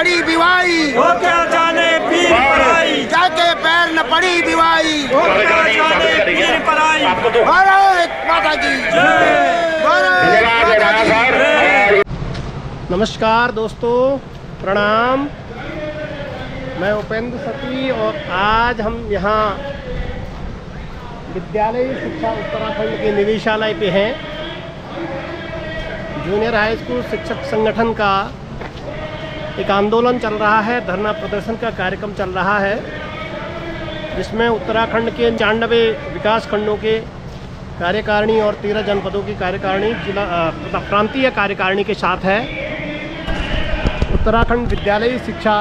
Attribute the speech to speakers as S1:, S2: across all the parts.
S1: पड़ी बिवाई,
S2: हो क्या जाने पीर पराई,
S1: जाके पैर न पड़ी बिवाई,
S2: हो क्या जाने पीर पराई।
S1: भारत माता की जय, भारत माता की जय।
S3: नमस्कार दोस्तों, प्रणाम। मैं उपेंद्र सती और आज हम यहाँ विद्यालय शिक्षा उत्तराखंड के निदेशालय पे हैं। जूनियर हाई स्कूल शिक्षक संगठन का एक आंदोलन चल रहा है, धरना प्रदर्शन का कार्यक्रम चल रहा है, जिसमें उत्तराखंड के 99 विकास खंडों के कार्यकारिणी और 13 जनपदों की कार्यकारिणी जिला प्रांतीय कार्यकारिणी के साथ है। उत्तराखंड विद्यालय शिक्षा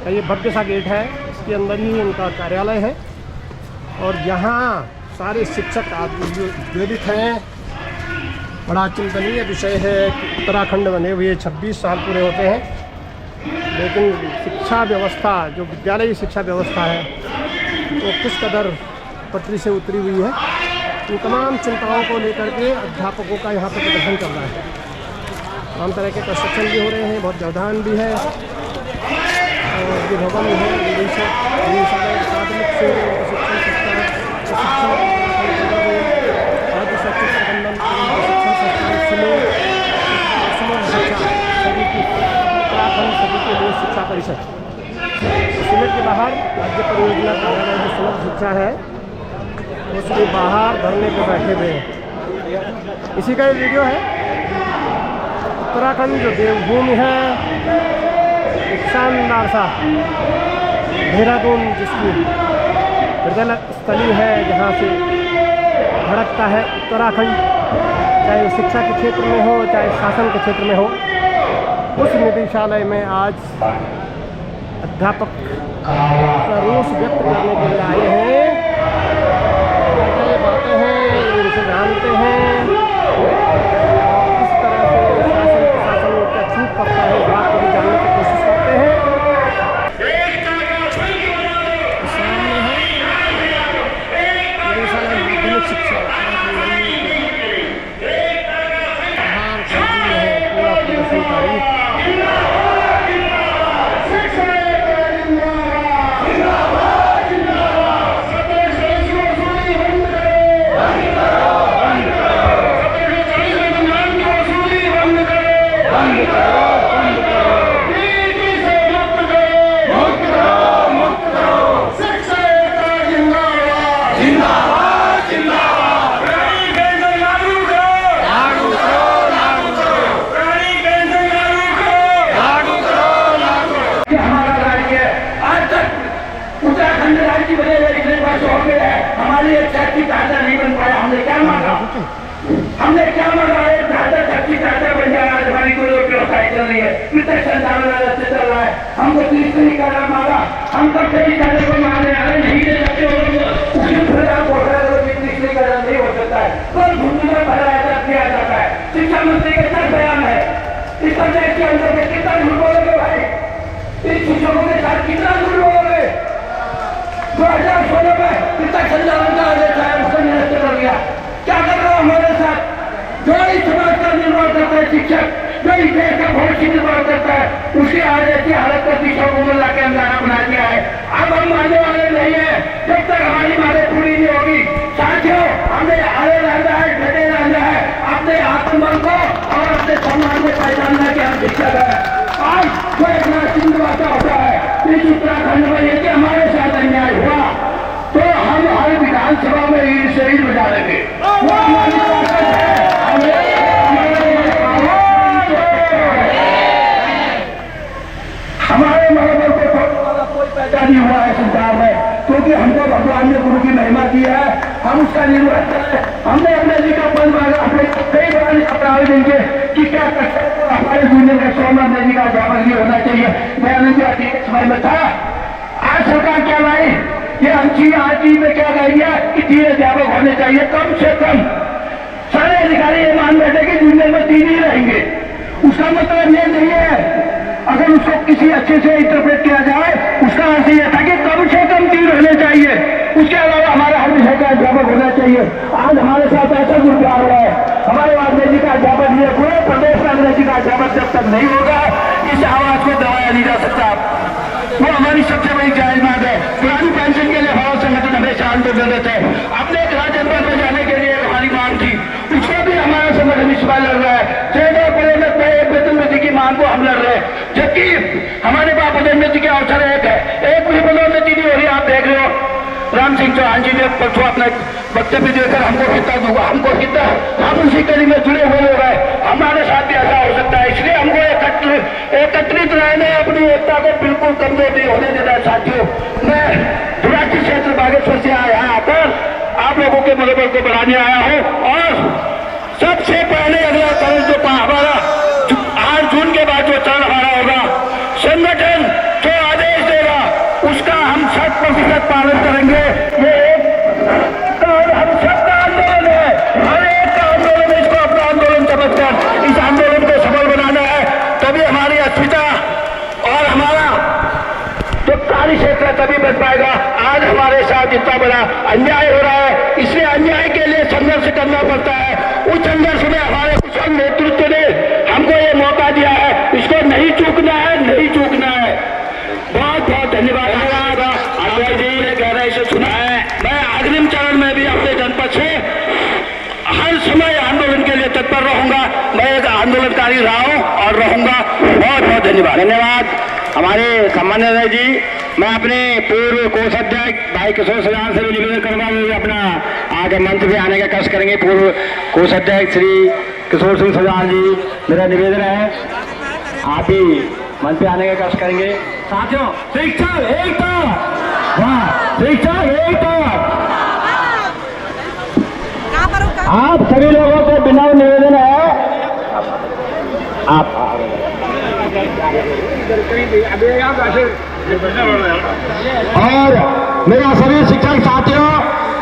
S3: का ये भव्य सा गेट है, इसके अंदर ही उनका कार्यालय है और यहाँ सारे शिक्षक प्रेरित हैं। बड़ा चिंतनीय विषय है कि उत्तराखंड बने हुए 26 साल पूरे होते हैं, लेकिन शिक्षा व्यवस्था जो विद्यालय शिक्षा व्यवस्था है वो किस कदर पटरी से उतरी हुई है। इन तमाम चिंताओं को लेकर के अध्यापकों का यहाँ पर प्रदर्शन चल रहा है। तमाम तरह के कंस्ट्रक्शन भी हो रहे हैं, बहुत व्यवधान भी है और ये भवन है निदेशालय प्राथमिक से प्रशिक्षण संस्थान राज्य शैक्षिक प्रबंधन सभी की उत्तराखंड सभी के लिए शिक्षा परिषद सिलेट के बाहर राज्य परियोजना कार्यालय जो समग्र शिक्षा है उसके बाहर धरने पर बैठे हुए हैं। इसी का ये वीडियो है। उत्तराखंड जो देवभूमि है, एक शानदार सा देहरादून जिसकी हृदय स्थली है, जहाँ से धड़कता है उत्तराखंड, चाहे वो शिक्षा के क्षेत्र में हो चाहे शासन के क्षेत्र में हो। उस निदेशालय में आज अध्यापक का रोष व्यक्त करने के लिए आए हैं। ये बातें हैं, इनसे जानते हैं किस तरह से शासन क्या चूक करता है, इस बात को भी जानने की कोशिश करते हैं। सामने है निदेशालय माध्यमिक शिक्षा
S4: हमने क्या मांगा है? बन जाए, आज हमारी कोई व्यवसाय चल रही है, वित्तीय संचालन अच्छे चल रहा है। हमको तीसरी करना मांगा, हम कब से को मांगने आ रहे नहीं दे सकते नहीं हो सकता है। पर भूमि में भरा ऐसा किया जाता है। शिक्षा मंत्री का क्या बयान है? इस सब्जेक्ट के अंदर में कितना झूठ बोलोगे भाई? इन शिक्षकों के साथ कितना झूठ बोलोगे? 2016 में वित्तीय संचालन का आदेश आया, उसको निरस्त कर दिया। क्या कर रहा हमारे साथ? जो इस समाज का निर्माण करता है शिक्षक, जो इस देश का भविष्य निर्माण करता है, उसकी आज ऐसी हालत कर शिक्षकों को ला के अंधारा बना दिया है। अब हम मानने वाले नहीं है जब तक हमारी मांगे पूरी नहीं होगी। साथियों, हमें आगे रहना है, डटे रहना है, अपने आत्मबल को और अपने सम्मान को पहचानना कि हम शिक्षक है। आज जो एक नाचिंद वाता होता है इस उत्तराखंड में यदि हमारे साथ अन्याय हुआ तो हम हर विधानसभा में ईद से ईद बजा देंगे। वो हमारी ताकत है। हमारे मनोबल को छोड़ने वाला कोई पैदा नहीं हुआ है संसार में, क्योंकि हमको भगवान ने गुरु की महिमा की है, हम उसका निर्वहन करें। हमने अपने जी का पद मांगा, अपने कई बार अपना देंगे कि क्या हमारे जूनियर का सोमनाथ जी का अध्यापक भी होना चाहिए। दयानंद जी समय में था। आज सरकार क्या लाई? ये आज में क्या कही है कि 3 अध्यापक होने चाहिए कम से कम। सारे अधिकारी ये मान बैठे कि जूनियर में 3 ही रहेंगे। उसका मतलब ये नहीं है, अगर उसको किसी अच्छे से इंटरप्रेट किया जाए, उसका अर्थ यह था कि कम से कम 3 होने चाहिए। उसके अलावा हमारा हर विषय का अध्यापक होना चाहिए। आज हमारे साथ ऐसा दुर्व्यवहार हुआ है। हमारे अंग्रेजी का अध्यापक पूरे प्रदेश में अंग्रेजी का अध्यापक जब तक तक नहीं होगा, इस आवाज को दबाया नहीं जा सकता। वो हमारी सबसे बड़ी जायज मांग है। पुरानी पेंशन के लिए हमारा संगठन हमेशा आंदोलन देते हैं। अपने ग्राम जनपद में जाने के लिए हमारी मांग थी, उसमें भी हमारा संगठन इस बार लड़ रहा है। 13 प्रोजेक्ट में एक वेतन वृद्धि की मांग को हम लड़ रहे हैं, जबकि हमारे पास पदोन्नति के अवसर एक है, एक भी पदोन्नति नहीं हो रही। आप देख रहे हो राम सिंह चौहान जी ने परसों अपने वक्तव्य देकर हमको कितना दूंगा, हमको कितना, हम उसी कड़ी में जुड़े हुए लोग हैं, हमारे साथ भी ऐसा हो सकता है। इसलिए हमको एकत्रित रहने, अपनी एकता को बिल्कुल कमजोर नहीं होने देना है। साथियों, मैं दुराची क्षेत्र बागेश्वर से यहाँ आकर आप लोगों के मनोबल को बढ़ाने आया हूँ। और सबसे पहले अगला चरण जो हमारा 8 जून के बाद जो चरण हमारा होगा, संगठन जो आदेश देगा उसका हम 100% पालन करेंगे। ये हम सबका आंदोलन है, हर एक का आंदोलन है। इसको अपना आंदोलन समझकर इस आंदोलन को सफल बनाना है, तभी हमारी अस्मिता और हमारा जो कार्य क्षेत्र है तभी बच पाएगा। आज हमारे साथ इतना बड़ा अन्याय हो रहा है, इसलिए अन्याय के लिए संघर्ष करना पड़ता है। उस संघर्ष में हमारे कुशल नेतृत्व ने हमको ये मौका दिया है, इसको नहीं चूकना है, नहीं चूकना है। बहुत बहुत धन्यवाद। अजय जी ने गहराई से सुना है। मैं अग्रिम चरण में भी अपने जनपद से हर समय आंदोलन के लिए तत्पर रहूंगा। मैं एक आंदोलनकारी रहा हूं और रहूंगा। बहुत बहुत धन्यवाद। धन्यवाद हमारे सम्मान्य अजय जी। मैं अपने पूर्व कोषाध्यक्ष भाई किशोर सजान से भी निवेदन करूंगा, वो अपना आगे मंच पे आने का कष्ट करेंगे। पूर्व कोषाध्यक्ष श्री किशोर सिंह सजान जी, मेरा निवेदन है आप भी मंच पे आने का कष्ट करेंगे। साथियों, शिक्षक एकता, वाह, शिक्षक एकता। आप सभी लोगों को बिना निवेदन है, आप और मेरा सभी शिक्षक साथियों,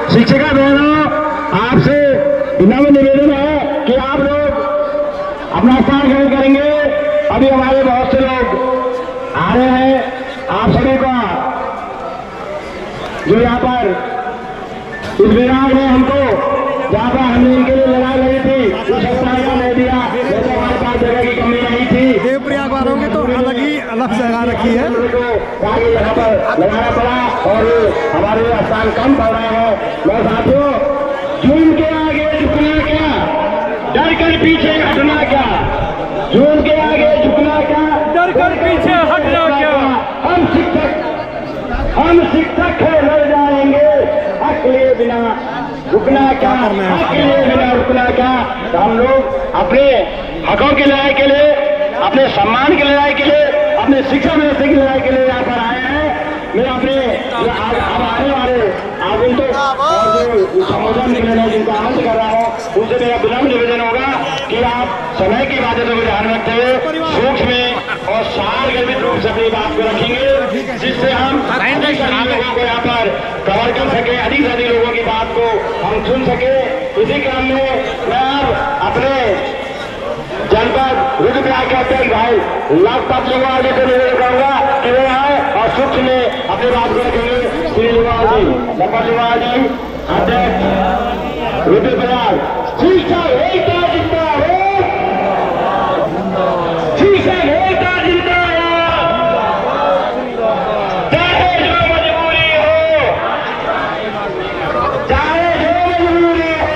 S4: शिक्षिका बहनों, आपसे विनम्र निवेदन है कि आप लोग अपना स्थान ग्रहण करेंगे। अभी हमारे बहुत से लोग आ रहे हैं। आप सभी को जो यहाँ पर इस विराट में हमको जहाँ पर हमने इनके लिए लड़ाई लड़ी थी, उस सप्ताह का नहीं दिया, जैसे हमारे पास जगह की कमी नहीं थी।
S3: देवप्रयाग वालों की तो अलग जगह रखी है,
S4: यहाँ पर लगाना पड़ा और हमारे स्थान कम पड़ रहे हैं। मैं साथियों, जून के आगे झुकना क्या, डर कर पीछे हटना क्या, जून के आगे झुकना क्या,
S2: डर कर पीछे हटना क्या।
S4: हम शिक्षक है, लड़ जाएंगे, हक लिए बिना रुकना क्या, हक लिए बिना रुकना क्या। तो हम लोग अपने हकों की लड़ाई के लिए, अपने सम्मान की लड़ाई के लिए, अपने शिक्षा व्यवस्था की लड़ाई के लिए यहाँ पर आए हैं। मैं अपने अब आने वाले आगंतुक और जो संबोधन के लिए जिनका आमंत्रण कर रहा हूँ, उनसे मेरा विनम्र निवेदन होगा कि आप समय की बाध्यता को ध्यान रखते हुए सूक्ष्म और सारगर्भित रूप से अपनी बात को रखेंगे, जिससे हम अधिक से अधिक लोगों को यहाँ पर कवर कर सके, अधिक से अधिक लोगों की बात को हम सुन सके। इसी क्रम में मैं अब अपने जनपद रुद्रप्रयाग के अध्यक्ष भाई लखपत लिंगवाल जी को निवेदन करूंगा कि वो आए और सूक्ष्म में अपनी बात को रखेंगे। श्री लिंगवाल जी, लखपत लिंगवाल जी, अध्यक्ष रुद्रप्रयाग। शिक्षा एकता जिंदाबाद, शिक्षा एकता जिंदाबाद, चाहे जो मजबूरी हो, चाहे जो मजबूरी हो,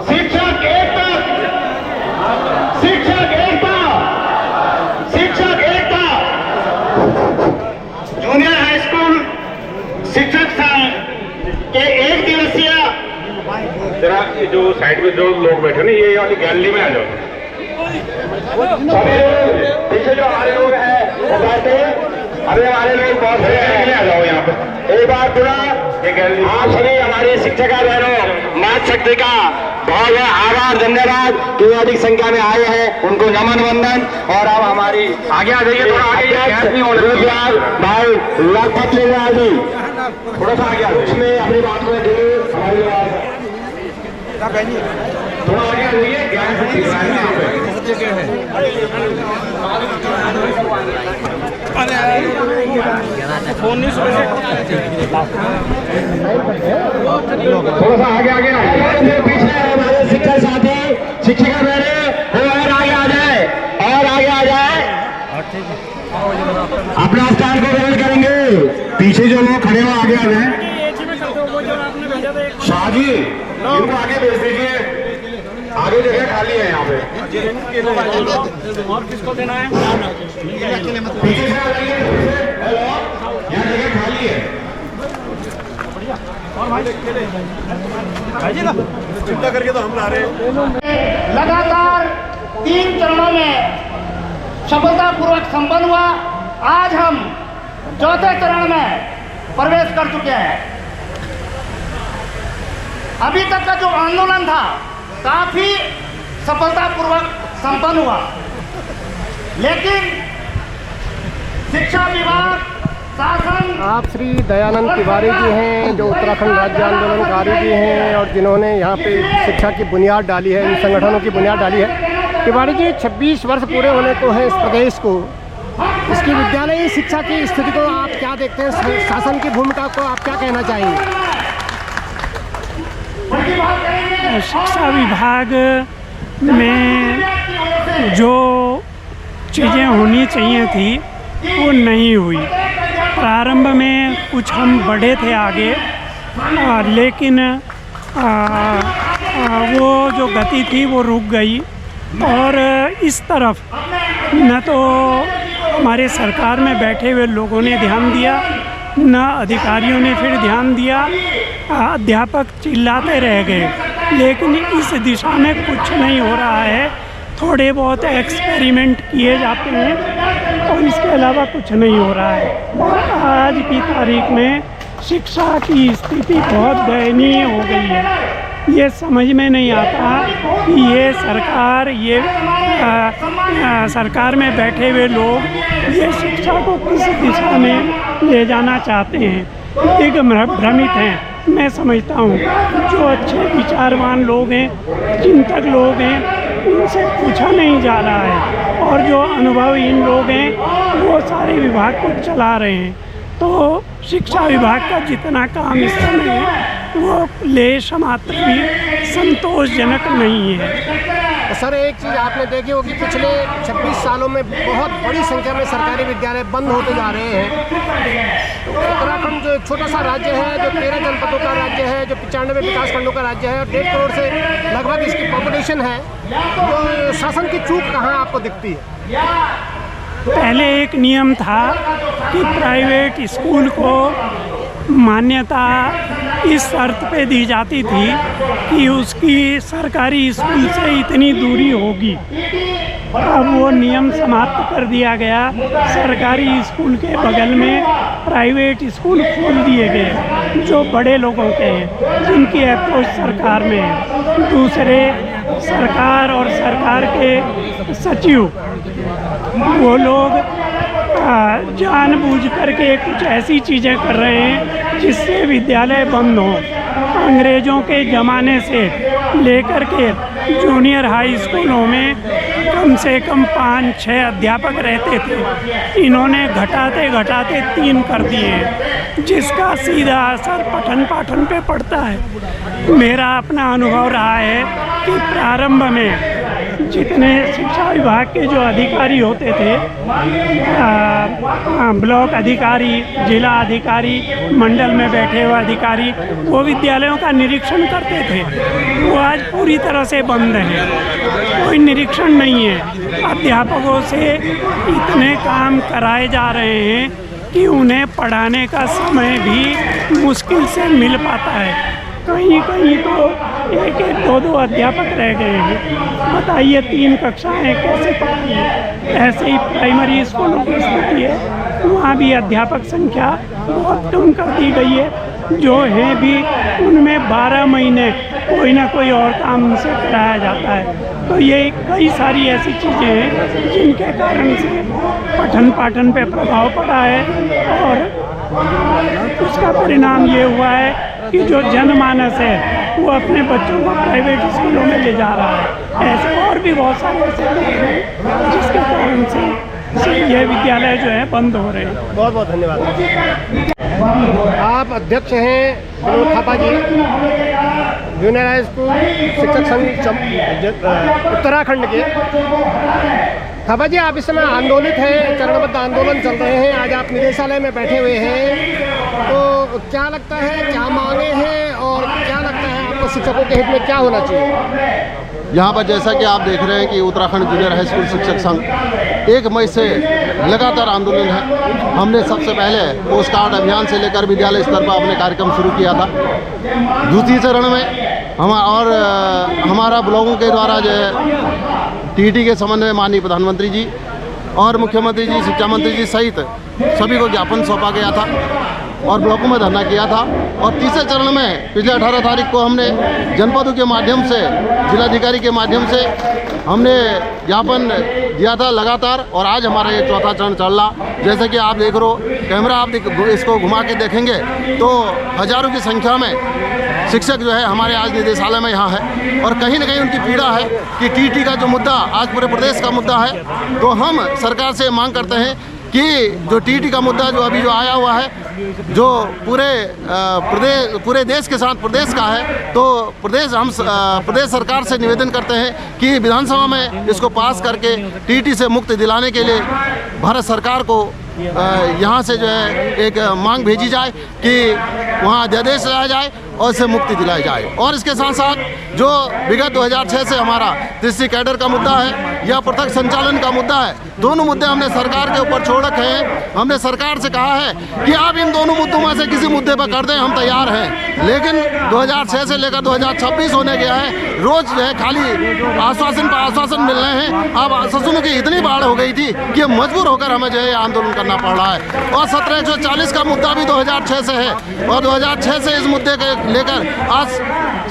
S4: शिक्षक एकता, शिक्षक एकता, शिक्षक एकता। जूनियर हाई स्कूल शिक्षक संघ के 1 दिवसीय,
S1: जरा जो साइड में जो लोग बैठे ना, ये वाली गैलरी में आ जाओ।
S4: सभी लोग पीछे जो हमारे लोग हैं वो बैठे, अभी हमारे लोग बहुत से
S1: आ जाओ यहाँ पर।
S4: एक बार पूरा
S1: ये गैलरी
S4: आप सभी हमारी शिक्षिका बहनों, मातृशक्ति का बहुत बहुत आभार, धन्यवाद कि अधिक संख्या में आए हैं, उनको नमन वंदन। और अब हमारी
S1: आगे आ जाइए, थोड़ा आगे, गैस नहीं हो रही।
S4: भाई लखपत लिंगवाल जी थोड़ा सा आगे उसमें अपनी बात को रखेंगे। हमारी
S1: थोड़ा आगे आ जाइए, गैस
S2: फोन नहीं सुन
S4: थोड़ा सा आगे आगे पीछे हमारे शिक्षक साथी, शिक्षिका बहने
S1: पीछे जो लोग खड़े हो आगे आ जाए। शाह जी इनको आगे भेज दीजिए, आगे जगह खाली है यहाँ पे।
S2: और किसको देना है?
S1: पीछे से आ जाइए, यहाँ जगह खाली है।
S3: चिंता करके तो हम ला रहे हैं।
S5: लगातार 3 चरणों में सफलतापूर्वक संपन्न हुआ। आज हम चौथे चरण में प्रवेश कर चुके हैं। अभी तक का जो आंदोलन था काफी सफलतापूर्वक संपन्न हुआ, लेकिन शिक्षा विभाग, शासन।
S3: आप श्री दयानंद तिवारी जी हैं, जो उत्तराखंड राज्य आंदोलनकारी भी हैं और जिन्होंने यहाँ पे शिक्षा की बुनियाद डाली है, इन संगठनों की बुनियाद डाली है। तिवारी जी, 26 वर्ष पूरे होने को है इस प्रदेश को, इसकी विद्यालयी शिक्षा की स्थिति को आप क्या देखते हैं? शासन की भूमिका को आप क्या कहना चाहेंगे?
S2: शिक्षा विभाग में जो चीज़ें होनी चाहिए थी वो नहीं हुई। प्रारंभ में कुछ हम बढ़े थे आगे, लेकिन वो जो गति थी वो रुक गई। और इस तरफ न तो हमारे सरकार में बैठे हुए लोगों ने ध्यान दिया, न अधिकारियों ने फिर ध्यान दिया। अध्यापक चिल्लाते रह गए, लेकिन इस दिशा में कुछ नहीं हो रहा है। थोड़े बहुत एक्सपेरिमेंट किए जाते हैं और इसके अलावा कुछ नहीं हो रहा है। आज की तारीख में शिक्षा की स्थिति बहुत दयनीय हो गई है। ये समझ में नहीं आता कि ये सरकार, सरकार में बैठे हुए लोग ये शिक्षा को किस दिशा में ले जाना चाहते हैं। एक भ्रमित हैं। मैं समझता हूँ जो अच्छे विचारवान लोग हैं, चिंतक लोग हैं, उनसे पूछा नहीं जा रहा है, और जो अनुभवहीन लोग हैं वो सारे विभाग को चला रहे हैं। तो शिक्षा विभाग का जितना काम इस समय है वो लेश मात्र भी संतोषजनक नहीं है।
S3: सर, एक चीज़ आपने देखी होगी, पिछले 26 सालों में बहुत बड़ी संख्या में सरकारी विद्यालय बंद होते जा रहे हैं। उत्तराखंड जो एक छोटा सा राज्य है, जो 13 जनपदों का राज्य है, जो 95 विकास खंडों का राज्य है और 1.5 करोड़ से लगभग इसकी पॉपुलेशन है, तो शासन की चूक कहाँ आपको दिखती है?
S2: पहले एक नियम था कि प्राइवेट स्कूल को मान्यता इस शर्त पे दी जाती थी कि उसकी सरकारी स्कूल से इतनी दूरी होगी। अब वो नियम समाप्त कर दिया गया। सरकारी स्कूल के बगल में प्राइवेट स्कूल खोल दिए गए जो बड़े लोगों के हैं, जिनकी अप्रोच सरकार में है। दूसरे सरकार और सरकार के सचिव वो लोग जानबूझ करके कुछ ऐसी चीज़ें कर रहे हैं जिससे विद्यालय बंद हों। अंग्रेज़ों के ज़माने से लेकर के जूनियर हाई स्कूलों में कम से कम 5-6 अध्यापक रहते थे। इन्होंने घटाते घटाते 3 कर दिए, जिसका सीधा असर पठन पाठन पे पड़ता है। मेरा अपना अनुभव रहा है कि प्रारंभ में जितने शिक्षा विभाग के जो अधिकारी होते थे, ब्लॉक अधिकारी, जिला अधिकारी, मंडल में बैठे हुए अधिकारी, वो विद्यालयों का निरीक्षण करते थे, वो आज पूरी तरह से बंद हैं। कोई निरीक्षण नहीं है। अध्यापकों से इतने काम कराए जा रहे हैं कि उन्हें पढ़ाने का समय भी मुश्किल से मिल पाता है। कहीं कहीं तो 1-1, 2-2 अध्यापक रह गए हैं। बताइए 3 कक्षाएं कैसे पढ़ाइए। ऐसे ही प्राइमरी स्कूलों की स्थिति है, वहाँ भी अध्यापक संख्या बहुत कम कर दी गई है। जो हैं भी उनमें 12 महीने कोई ना कोई और काम उनसे कराया जाता है। तो ये कई सारी ऐसी चीज़ें हैं जिनके कारण से पठन पाठन पे प्रभाव पड़ा है, और उसका परिणाम ये हुआ है कि जो जनमानस है वो अपने बच्चों को प्राइवेट स्कूलों में ले जा रहा है। ऐसे और भी बहुत सारे ऐसे हैं जिसके कारण से ये विद्यालय जो है बंद हो रहे हैं।
S3: बहुत बहुत धन्यवाद। आप अध्यक्ष हैं विनोद थापा जी। जूनियर हाई स्कूल शिक्षक संघ उत्तराखंड के। थापा जी, आप इस समय आंदोलित हैं, चरणबद्ध आंदोलन चल रहे हैं, आज आप निदेशालय में बैठे हुए हैं, तो क्या लगता है, क्या मांगे हैं और क्या लगता है आपको शिक्षकों के हित में क्या होना चाहिए?
S6: यहाँ पर जैसा कि आप देख रहे हैं कि उत्तराखंड जूनियर हाई स्कूल शिक्षक संघ 1 मई से लगातार आंदोलन है। हमने सबसे पहले पोस्ट कार्ड अभियान से लेकर विद्यालय स्तर पर अपने कार्यक्रम शुरू किया था। दूसरी चरण में हमारा ब्लॉकों के द्वारा जो है टीटी के संबंध में माननीय प्रधानमंत्री जी और मुख्यमंत्री जी, शिक्षा मंत्री जी सहित सभी को ज्ञापन सौंपा गया था और ब्लॉकों में धरना किया था। और तीसरे चरण में पिछले 18 तारीख को हमने जनपदों के माध्यम से, जिलाधिकारी के माध्यम से हमने ज्ञापन दिया था लगातार, और आज हमारा ये चौथा चरण चल रहा। जैसे कि आप देख रहे हो, कैमरा आप इसको घुमा के देखेंगे तो हज़ारों की संख्या में शिक्षक जो है हमारे आज निदेशालय में यहाँ है, और कहीं ना कहीं उनकी पीड़ा है कि टीटी का जो मुद्दा आज पूरे प्रदेश का मुद्दा है। तो हम सरकार से मांग करते हैं कि जो टीटी का मुद्दा जो अभी जो आया हुआ है, जो पूरे देश के साथ प्रदेश का है, तो प्रदेश सरकार से निवेदन करते हैं कि विधानसभा में इसको पास करके टीटी से मुक्ति दिलाने के लिए भारत सरकार को यहाँ से जो है एक मांग भेजी जाए कि वहाँ अध्यादेश लाया जाए और इससे मुक्ति दिलाई जाए। और इसके साथ साथ जो विगत 2006 से हमारा कृषि कैडर का मुद्दा है या पृथक संचालन का मुद्दा है, दोनों मुद्दे हमने सरकार के ऊपर छोड़ रखे हैं। हमने सरकार से कहा है कि आप इन दोनों मुद्दों में से किसी मुद्दे पर कर दें, हम तैयार हैं। लेकिन 2006 से लेकर 2026 होने गया है, रोज़ जो है खाली आश्वासन पर आश्वासन मिल रहे हैं। अब आश्वासनों की इतनी बाढ़ हो गई थी कि मजबूर होकर हमें जो है आंदोलन करना पड़ रहा है। और 1740 का मुद्दा भी 2006 से है, और 2006 से इस मुद्दे के लेकर आज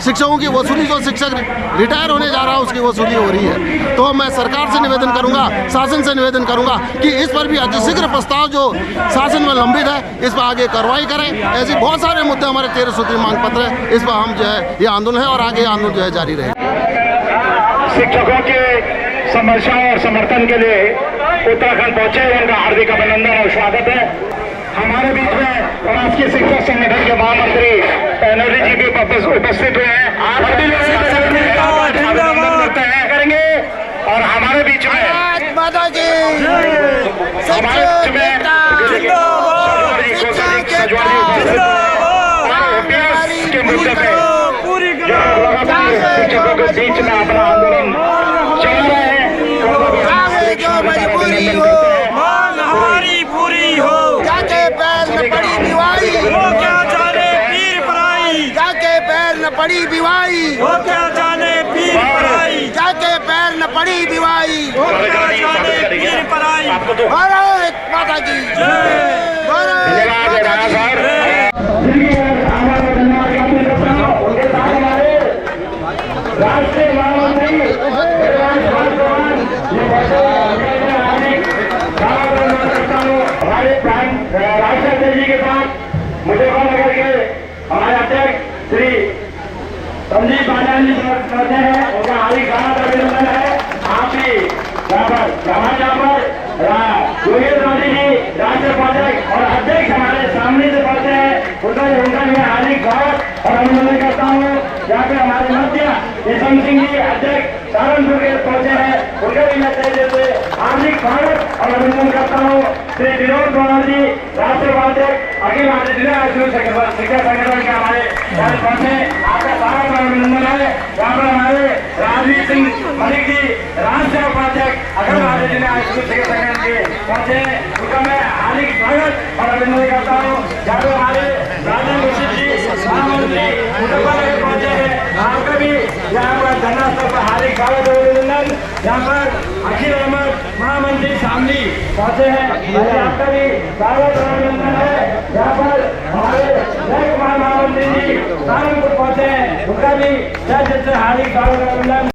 S6: शिक्षकों की वसूली, जो शिक्षक रिटायर होने जा रहा है उसकी वसूली हो रही है। तो मैं सरकार से निवेदन करूंगा, शासन से निवेदन करूंगा कि इस पर भी अतिशीघ्र प्रस्ताव जो शासन में लंबित है इस पर आगे कार्रवाई करें। ऐसे बहुत सारे मुद्दे हमारे 13 सूत्री मांग पत्र है, इस पर हम जो है ये आंदोलन है और आगे आंदोलन जो है जारी रहे।
S4: शिक्षकों के समस्या और समर्थन के लिए उत्तराखंड पहुंचे, उनका हार्दिक अभिनंदन और स्वागत है। हमारे बीच में राष्ट्रीय शिक्षक संगठन के महामंत्री एनर्जी जी भी उपस्थित हुए हैं, करेंगे। और हमारे बीच में के मुद्दे पे शिक्षकों के बीच में अपना आंदोलन चल रहे हैं।
S1: पड़ी बिवाई वो क्या जाने पीर पराई, जाके पैर न पड़ी बिवाई वो क्या जाने पीर पराई। भारत माता की जय, भारत माता की जय।
S4: राष्ट्रीय महामंत्री हमारे राष्ट्रीय जी के साथ मुजफ्फरनगर के हमारे अध्यक्ष श्री संजीव बाजान जी पहुंचे हैं, उनका हार्दिक स्वागत अभिनंदन है। आप भी यहाँ पर योगेश गांधी जी राष्ट्रीय उपाध्यक्ष और अध्यक्ष हमारे सामने से पहुंचे हैं, उनका भी हार्दिक स्वागत और अभिनंदन करता हूँ। यहाँ पे हमारे मध्य यशवंत सिंह जी अध्यक्ष सहारनपुर के पहुंचे हैं, उनका भी मैं से हार्दिक स्वागत और अभिनंदन करता हूँ। श्री विनोद कुमार जी राष्ट्रीय उपाध्यक्ष अखिल भारतीय जिला शिक्षा संगठन के हमारे पहुंचे, आपका स्वागत और अभिनंदन है। यहाँ पर हमारे राजवीर सिंह मलिक जी राष्ट्रीय उपाध्यक्ष अखिल भारतीय जिला शिक्षा संगठन के पहुंचे, उनका मैं हार्दिक स्वागत और अभिनंदन करता हूँ। यहाँ पर हमारे राजेंद्र जी महामंत्री मुजफ्फरनगर पहुंचे हैं, आपका भी यहाँ पर धरना स्थल पर हार्दिक स्वागत और अभिनंदन। यहाँ पर अखिल अहमद महामंत्री शामली पहुंचे हैं, आपका भी स्वागत और अभिनंदन है। यहाँ पर हमारे जय कुमार महामंत्री जी सहारनपुर पहुंचे हैं, उनका भी हार्दिक स्वागत और अभिनंदन।